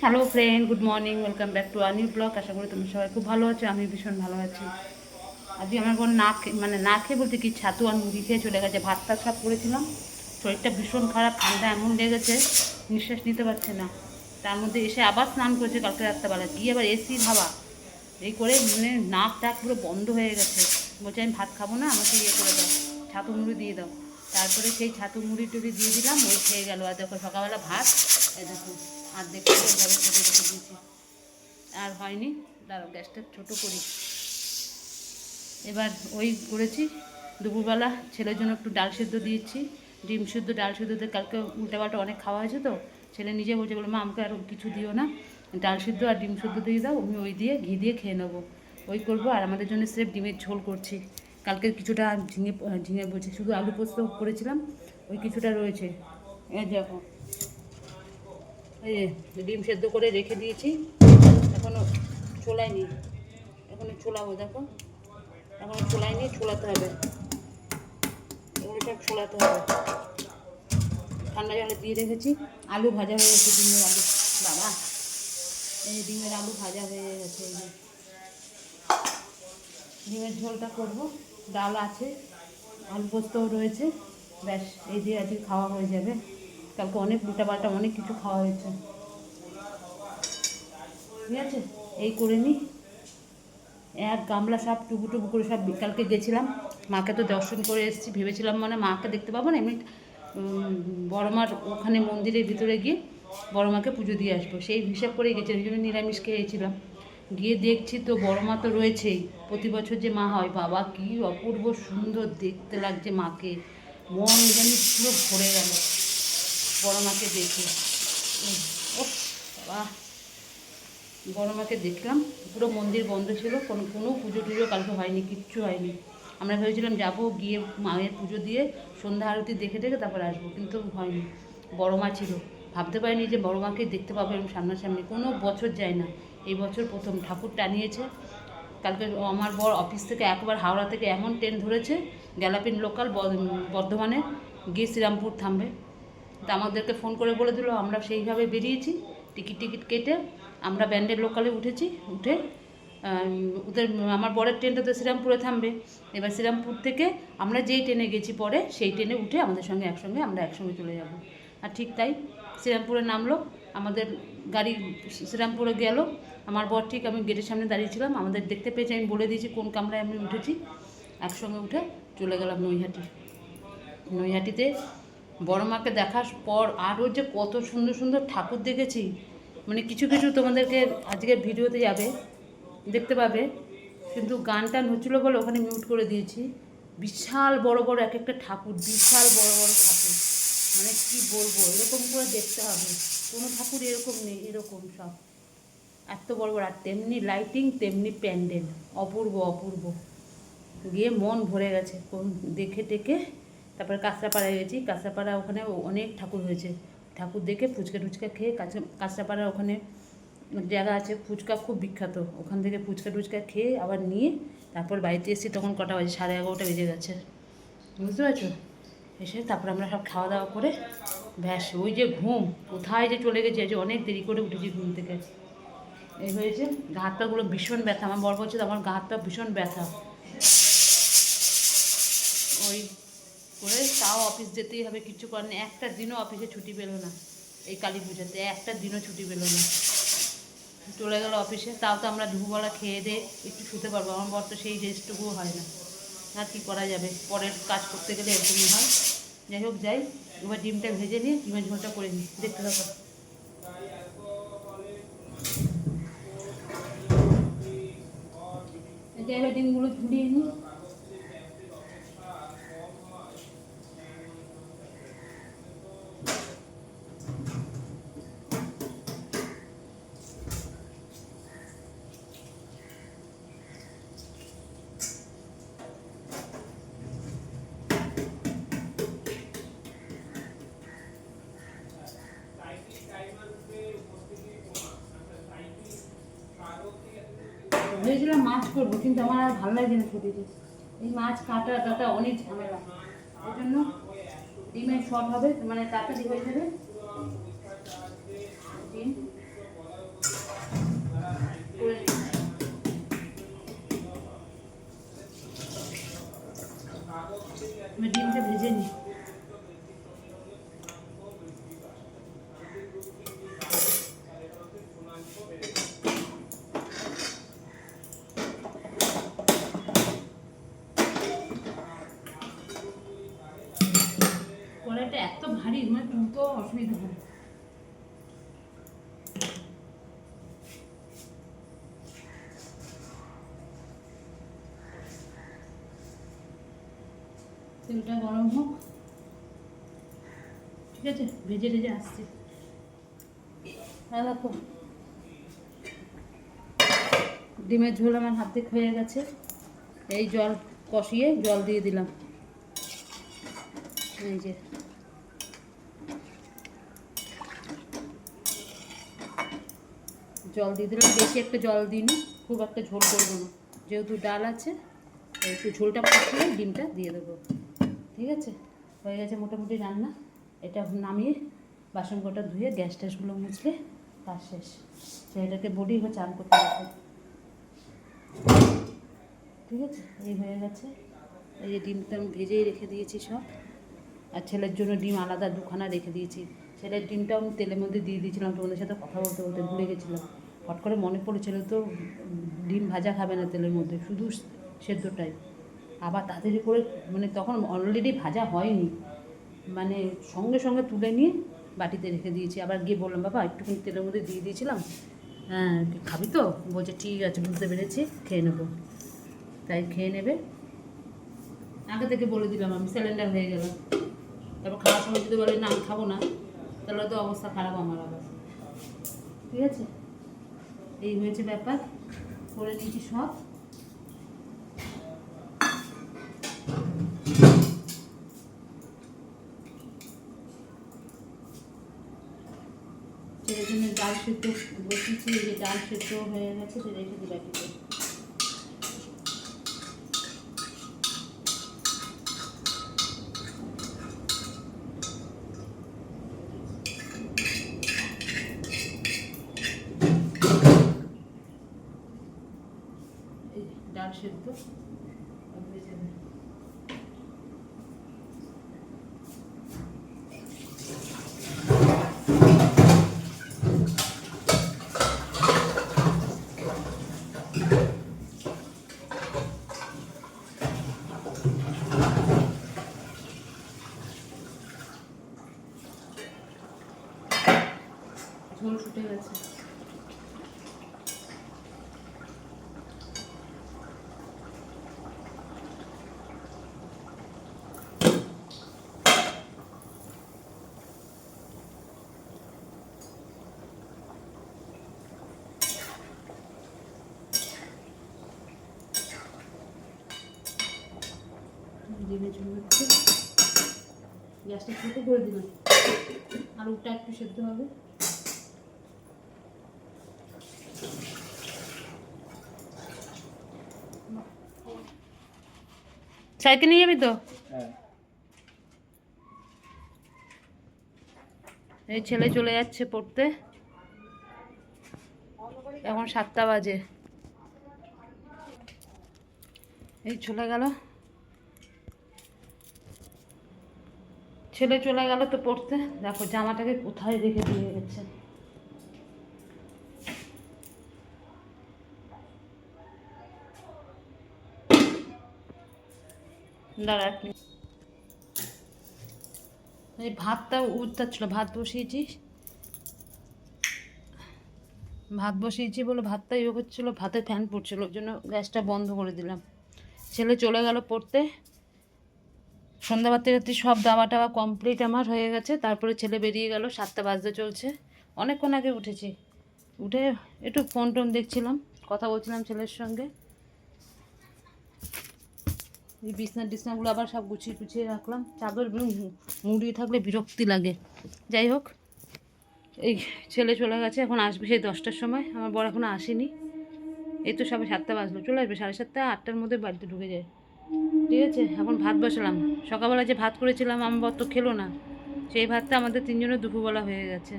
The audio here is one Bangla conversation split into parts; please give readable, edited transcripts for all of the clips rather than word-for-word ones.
Hello friend, good morning, welcome back to a new blog. আশা করি তুমি সবাই খুব ভালো আছো। আমি ভীষণ ভালো আছি। আজকে আমার বোন না খেয়ে বলতে কি ছাতু আর মুড়ি খেয়ে চলে গেছে। ভাত টাত সব করেছিলাম, শরীরটা ভীষণ খারাপ, ঠান্ডা এমন লেগেছে নিঃশ্বাস নিতে পারছে না। তার মধ্যে এসে আবার স্নান করেছে কালকে রাত্রেবেলা, গিয়ে আবার এসির হাওয়া এই করে মানে নাক টাক পুরো বন্ধ হয়ে গেছে। বলছে আমি ভাত খাবো না, আমাকে ইয়ে করে দাও, ছাতু মুড়ি দিয়ে দাও। তারপরে সেই ছাতু মুড়ি টুড়ি দিয়ে দিলাম, ওই খেয়ে গেল। আর দেখো সকালবেলা ভাত, এই দেখো আর দেখতে এইভাবে করে রেখে দিয়েছি। আর হয়নি, দাঁড়াও গ্যাসটা ছোটো করি। এবার ওই করেছি দুপুরবেলা ছেলের জন্য একটু ডাল সিদ্ধ দিয়েছি, ডিম সিদ্ধ ডাল সিদ্ধতে কালকে উল্টাপাল্টা অনেক খাওয়া হয়েছে তো। ছেলে নিজে বলছে, বলে মা আমাকে আর কিছু দিও না, ডাল সিদ্ধ আর ডিম সিদ্ধ দিয়ে দাও, আমি ওই দিয়ে ঘি দিয়ে খেয়ে নেবো। ওই করবো। আর আমাদের জন্য স্রেফ ডিমের ঝোল করছি। কালকে কিছুটা ঝিঙে ঝিঙে বলছি, শুধু আলু পোস্ত করেছিলাম, ওই কিছুটা রয়েছে। এই দেখো, এই ডিম সেদ্ধ করে রেখে দিয়েছি, এখনও ছোলাইনি, এখনও ছোলাবো। দেখো এখনও ছোলাইনি, ছোলাতে হবে, এগুলো সব ছোলাতে হবে। ঠান্ডা জলে দিয়ে রেখেছি। আলু ভাজা হয়ে গেছে, ডিমের আলু, বাবা এই ডিমের আলু ভাজা হয়ে গেছে। এই যে ডিমের ঝোলটা করব, ডাল আছে, আলু পোস্তও রয়েছে, ব্যাস এই দিয়ে আজকে খাওয়া হয়ে যাবে। কালকে অনেক উল্টাপাল্টা অনেক কিছু খাওয়া হয়েছে, ঠিক আছে। এই করে নিই। এক গামলা সব টুকু টুকু করে সব বিকালকে গেছিলাম, মাকে তো দর্শন করে এসেছি, ভেবেছিলাম মানে মাকে দেখতে পাবো না, এমনি বড় মার ওখানে মন্দিরের ভিতরে গিয়ে বড় মাকে পুজো দিয়ে আসবো, সেই হিসাব করেই গেছিলাম। এই জন্য নিরামিষ খেয়েছিলাম। গিয়ে দেখছি তো বড় মা তো রয়েছেই, প্রতি বছর যে মা হয়, বাবা কি অপূর্ব সুন্দর দেখতে লাগছে মাকে, মন যেন পুরো ভরে গেল বড় মাকে দেখে। ও বাবা, বড় মাকে দেখলাম, পুরো মন্দির বন্ধ ছিল, কোনো পুজো টুজো কালকে হয়নি, কিচ্ছু হয়নি। আমরা ভেবেছিলাম যাবো, গিয়ে মায়ের পুজো দিয়ে সন্ধ্যা আরতি দেখে দেখে তারপর আসবো, কিন্তু হয়নি। বড় মা ছিল, ভাবতে পারিনি যে বড় মাকে দেখতে পাবো এরকম সামনাসামনি, কোনো বছর যায় না, এই বছর প্রথম ঠাকুর টানিয়েছে। কালকে আমার বর অফিস থেকে একবার হাওড়া থেকে এমন ট্রেন ধরেছে, গ্যালাপিন লোকাল বর্ধমানে গিয়ে শ্রীরামপুর থামবে। তা আমাদেরকে ফোন করে বলে দিল, আমরা সেইভাবে বেরিয়েছি, টিকিট কেটে আমরা ব্যান্ডেল লোকালে উঠেছি। উঠে ওদের আমার বরের ট্রেনটা তো শ্রীরামপুরে থামবে। এবার শ্রীরামপুর থেকে আমরা যেই ট্রেনে গেছি পরে, সেই ট্রেনে উঠে আমাদের সঙ্গে আমরা একসঙ্গে চলে যাব। আর ঠিক তাই, শ্রীরামপুরে নামলো, আমাদের গাড়ি শ্রীরামপুরে গেল। আমার বর ঠিক, আমি গেটের সামনে দাঁড়িয়েছিলাম, আমাদের দেখতে পেয়েছি, আমি বলে দিয়েছি কোন কামরায় আমি উঠেছি। একসঙ্গে উঠে চলে গেলাম নৈহাটিতে। বড় মাকে দেখার পর আরও যে কত সুন্দর সুন্দর ঠাকুর দেখেছি, মানে কিছু কিছু তোমাদেরকে আজকের ভিডিওতে যাবে, দেখতে পাবে, কিন্তু গান টান হচ্ছিলো বলে ওখানে মিউট করে দিয়েছি। বিশাল বড় বড় এক একটা ঠাকুর, বিশাল বড় বড় ঠাকুর, মানে কি বলবো, এরকম করে দেখতে হবে, কোনো ঠাকুর এরকম নেই, এরকম সব এত বড় বড়। আর তেমনি লাইটিং, তেমনি প্যান্ডেল, অপূর্ব অপূর্ব। গিয়ে মন ভরে গেছে দেখে টেকে। তারপরে কাঁচরাপাড়ায় গেছি, কাঁচরাপাড়া ওখানে অনেক ঠাকুর হয়েছে, ঠাকুর দেখে ফুচকা টুচকা খেয়ে, কাঁচরাপাড়ার ওখানে জায়গা আছে, ফুচকা খুব বিখ্যাত, ওখান থেকে ফুচকা টুচকা খেয়ে আবার নিয়ে তারপর বাড়িতে এসেছি, তখন কটা বাজে, 11:30 বেজে গেছে, বুঝতে পারছো। এসে তারপর আমরা সব খাওয়া দাওয়া করে ব্যাস, ওই যে ঘুম কোথায় যে চলে গেছে, যে অনেক দেরি করে উঠেছি ঘুম থেকে। এই হয়েছে, গা হাত পাগুলো ভীষণ ব্যথা, আমার বর বলছে আমার গা হাত পা ভীষণ ব্যথা। ওই করে তাও অফিস যেতেই হবে, কিচ্ছু করার নেই। একটা দিনও অফিসে ছুটি পেলো না এই কালী পুজোতে, একটা দিনও ছুটি পেলো না, চলে গেল অফিসে। তাও তো আমরা দুপুরবেলা খেয়ে দিয়ে একটু শুতে পারবো, আমার বর তো সেই রেস্টটুকুও হয় না। আর কী করা যাবে, পরের কাজ করতে গেলে এরকমই হয়। যাই হোক যাই, এবার ডিমটা ভেজে নিয়ে ডিমের ঝোলটা করে নিই, দেখতে থাকো। এবার ডিমগুলো ঝুলিয়ে নিই। ভেবেছিলাম মাছ করবো, কিন্তু আমার আর ভালো লাগে না ছুটিতে, এই মাছ কাটা টাটা অনেক ঝামেলা, ওই জন্য ডিমের শর্ট হবে, মানে তাড়াতাড়ি হয়ে যাবে। ডিম অসুবিধা হয়। তেলটা গরম হোক, ঠিক আছে, ভেজে ভেজে আসছে। দেখো ডিমের ঝোল আমার হাত থেকে হয়ে গেছে। এই জল কষিয়ে জল দিয়ে দিলাম, এই যে জল দিয়ে দিলাম। বেশি একটা জল দিইনি, খুব একটা ঝোল করবো না, যেহেতু ডাল আছে। একটু ঝোলটা ফুটলে ডিমটা দিয়ে দেবো। ঠিক আছে, হয়ে গেছে মোটামুটি রান্না। এটা নামিয়ে বাসন কটা ধুয়ে গ্যাস ট্যাসগুলো মুছলে কাজ শেষ। ছেলেটাকে বডি চান করতে হবে। ঠিক আছে, এই হয়ে গেছে। এই যে ডিমটা আমি ভেজেই রেখে দিয়েছি সব, আর ছেলের জন্য ডিম আলাদা দুখানা রেখে দিয়েছি। ছেলের ডিমটাও আমি তেলের মধ্যে দিয়ে দিয়েছিলাম, তোমাদের সাথে কথা বলতে বলতে ভুলে গেছিলাম। হট করে মনে পড়েছিল তো ডিম ভাজা খাবে না তেলের মধ্যে, শুধু সেদ্ধটাই। আবার তাড়াতাড়ি করে, মানে তখন অলরেডি ভাজা হয়নি, মানে সঙ্গে সঙ্গে তুলে নিয়ে বাটিতে রেখে দিয়েছি। আবার গিয়ে বললাম, বাবা একটুখানি তেলের মধ্যে দিয়ে দিয়েছিলাম, হ্যাঁ খাবি তো? বলছে ঠিক আছে, বুঝতে পেরেছি, খেয়ে নেবো। তাই খেয়ে নেবে, আগে থেকে বলে দিলাম, আমি সিলিন্ডার হয়ে গেলাম। তারপর খাওয়ার সময় যদি বলে না আমি খাবো না, তাহলে তো অবস্থা খারাপ আমার আবার। ঠিক আছে, এই হয়েছে ব্যাপার, করে নিয়েছি সব। ছেলের জন্য ডাল সেদ্ধ বসিয়েছি, এই যে ডাল সেদ্ধ হয়ে গেছে, সেটা রেখে দিই বাটিতে। ডাল সেদ্ধ হয়ে যাবে। ঝোল ফুটে গেছে। ডিমের ঝোল হচ্ছে, গ্যাসটা ছোটো করে দিলাম, আলুটা একটু সেদ্ধ হবে। সাইকেল নিয়ে যাবি তো? এই ছেলে চলে যাচ্ছে পড়তে, এখন 7টা বাজে। এই চলে গেল, ছেলে চলে গেল তো পড়তে। দেখো জামাটাকে কোথায় রেখে দিয়ে গেছে। দাঁড়া, এই ভাতটা উঠতেছিল, ভাত বসিয়েছি বলে ভাতটা ইয়ে করছিলো, ভাতে ফ্যান পড়ছিল, ওই জন্য গ্যাসটা বন্ধ করে দিলাম। ছেলে চলে গেল পড়তে, সন্ধ্যাবাতি রাত্রি সব দাওয়া টাওয়া কমপ্লিট আমার হয়ে গেছে। তারপরে ছেলে বেরিয়ে গেল, 7টা বাজতে চলছে। অনেকক্ষণ আগে উঠেছি, উঠে একটু ফোন টোন দেখছিলাম, কথা বলছিলাম ছেলের সঙ্গে। এই বিছনাগুলো আবার সব গুছিয়ে রাখলাম, চাদরগুলো মুড়িয়ে থাকলে বিরক্তি লাগে। যাই হোক, এই ছেলে চলে গেছে, এখন আসবে সেই 10টার সময়। আমার বর এখনও আসেনি, এই তো সবে 7টা বাজলো, চলে আসবে 7:30 8টার মধ্যে বাড়িতে ঢুকে যায়। ঠিক আছে, এখন ভাত বসালাম। সকালবেলা যে ভাত করেছিলাম আমার বর তো খেলো না, সেই ভাতটা আমাদের 3জনের দুপুরবেলা হয়ে গেছে।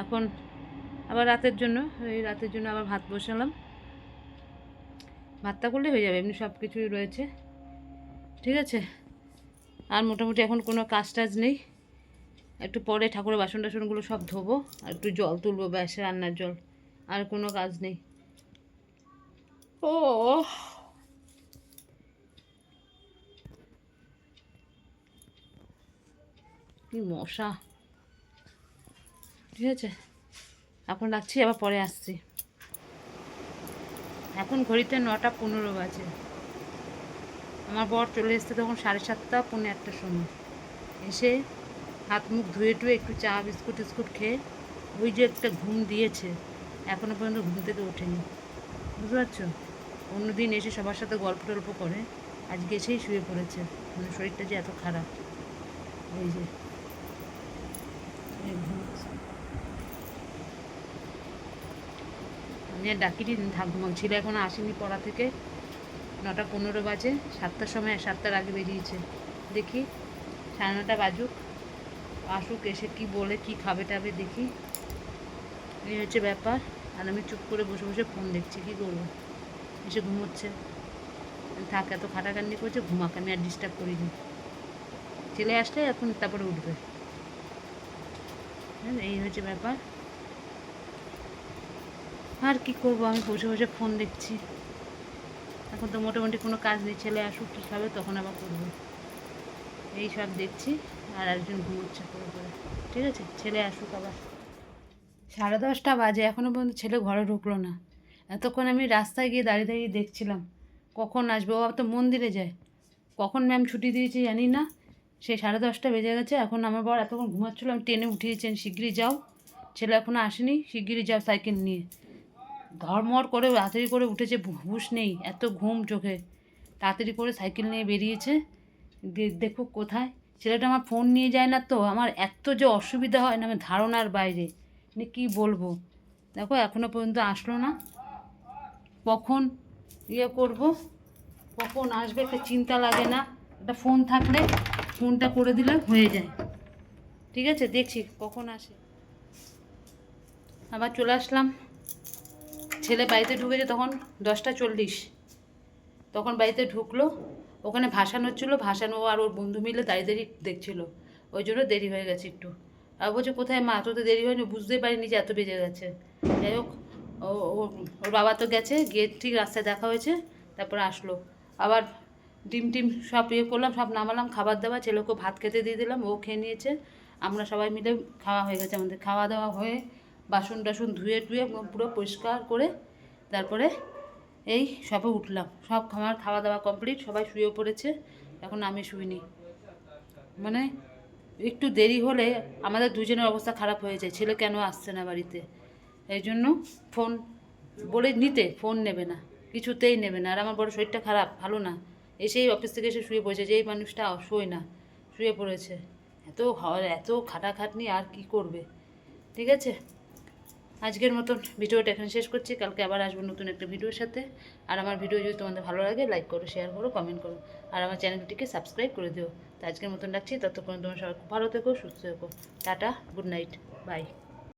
এখন আবার রাতের জন্য আবার ভাত বসালাম। ভাতটা করলে হয়ে যাবে, এমনি সব কিছুই রয়েছে। ঠিক আছে, আর মোটামুটি এখন কোনো কাজ টাজ নেই। একটু পরে ঠাকুরের বাসন টাসনগুলো সব ধোবো, আর একটু জল তুলবো, ব্যাস, রান্নার জল, আর কোনো কাজ নেই। ও কি মশা! ঠিক আছে, এখন রাখছি, আবার পরে আসছি। এখন ঘড়িতে 9টা 15 বাজে। আমার বর চলে এসছে তখন 7:30 পৌনে 1টার সময়। এসে হাত মুখ ধুয়ে টুয়ে একটু চা বিস্কুট টিস্কুট খেয়ে ওই যে একটা ঘুম দিয়েছে, এখনও পর্যন্ত ঘুম থেকে ওঠেনি। বুঝতে পারছো? অন্যদিন এসে সবার সাথে গল্প টল্প করে, আজকে এসেই শুয়ে পড়েছে। মানে শরীরটা যে এত খারাপ। এই যে এই ঘুমোচ্ছে। আমি আর ডাকিনি, থাক ঘুমাক। ছিল এখনও আসেনি পড়া থেকে, 9টা 15 বাজে। 7টার সময়, 7টার আগে বেরিয়েছে। দেখি 9:30 বাজুক, আসুক, এসে কি বলে, কি খাবে টাবে দেখি। এই হচ্ছে ব্যাপার। আর আমি চুপ করে বসে বসে ফোন দেখছি, কী করবো? এসে ঘুমোচ্ছে, থাক, এত খাটাখাটনি করছে, ঘুমাক, আমি আর ডিস্টার্ব করিনি। ছেলে আসলে এখন তারপরে উঠবে। এই হচ্ছে ব্যাপার। আর কি করবো, আমি বসে বসে ফোন দেখছি। এখন তো মোটামুটি কোনো কাজ নেই, ছেলে আসুক, কী খাবে তখন আবার করবো। এই সব দেখছি। আর একজন ঘুমোচ্ছে করে করে। ঠিক আছে, ছেলে আসুক আবার। 10:30 বাজে, এখনও পর্যন্ত ছেলে ঘরে ঢুকলো না। এতক্ষণ আমি রাস্তায় গিয়ে দাঁড়িয়ে দাঁড়িয়ে দেখছিলাম কখন আসবে। ও তো মন্দিরে যায়, কখন ম্যাম ছুটি দিয়েছে জানি না। সেই 10:30 বেজে গেছে। এখন আমার বর এতক্ষণ ঘুমাচ্ছিল, আমি টেনে উঠিয়েছেন, শিগগিরই যাও, ছেলে এখনও আসেনি, শিগগিরই যাও সাইকেল নিয়ে। ধর্মর করে তাড়াতাড়ি করে উঠেছে, হুঁশ নেই, এত ঘুম চোখে। তাড়াতাড়ি করে সাইকেল নিয়ে বেরিয়েছে। দেখুক কোথায়। ছেলেটা আমার ফোন নিয়ে যায় না তো, আমার এত যে অসুবিধা হয় না, আমার ধারণার বাইরে। মানে কী বলবো, দেখো এখনও পর্যন্ত আসলো না। কখন করব, কখন আসবে একটা চিন্তা লাগে না। একটা ফোন থাকলে ফোনটা করে দিলে হয়ে যায়। ঠিক আছে, দেখছি কখন আসে। আবার চলে আসলাম। ছেলে বাড়িতে ঢুকেছে তখন 10:40। তখন বাড়িতে ঢুকলো, ওখানে ভাসানো হচ্ছিলো, ভাসানো আর ওর বন্ধু মিলে দাঁড়িয়ে দাঁড়িয়ে দেখছিলো, ওই জন্য দেরি হয়ে গেছে একটু। আর বলছে কোথায় মা, তো দেরি হয়নি, বুঝতেই পারিনি যে এত বেজে গেছে। যাই হোক, ওর বাবা তো গেছে, গিয়ে ঠিক রাস্তায় দেখা হয়েছে, তারপরে আসলো। আবার ডিম টিম সব করলাম, সব নামালাম, খাবার দাবার, ছেলেকেও ভাত খেতে দিয়ে দিলাম, ও খেয়ে নিয়েছে। আমরা সবাই মিলে খাওয়া হয়ে গেছে আমাদের। খাওয়া দাওয়া হয়ে বাসন টাসন ধুয়ে টুয়ে পুরো পরিষ্কার করে তারপরে এই সবে উঠলাম। সব আমার খাওয়া দাওয়া কমপ্লিট, সবাই শুয়ে পড়েছে, এখন আমি শুইনি। মানে একটু দেরি হলে আমাদের দুজনের অবস্থা খারাপ হয়ে যায়, ছেলে কেন আসছে না বাড়িতে। এই জন্য ফোন বলে নিতে, ফোন নেবে না, কিছুতেই নেবে না। আর আমার বড় শরীরটা খারাপ, ভালো না। এসেই অফিস থেকে এসে শুয়ে পড়েছে, যেই মানুষটা শোয় না, শুয়ে পড়েছে। এত খাটাখাটনি, আর কি করবে। ঠিক আছে, আজকের মতন ভিডিওটা এখানে শেষ করছি। কালকে আবার আসবো নতুন একটা ভিডিওর সাথে। আর আমার ভিডিও যদি তোমাদের ভালো লাগে, লাইক করো, শেয়ার করো, কমেন্ট করো, আর আমার চ্যানেলটিকে সাবস্ক্রাইব করে দিও। তো আজকের মতন রাখছি, ততক্ষণ তোমার সবাই খুব ভালো থেকো, সুস্থ থেকো। Tata, good night, by.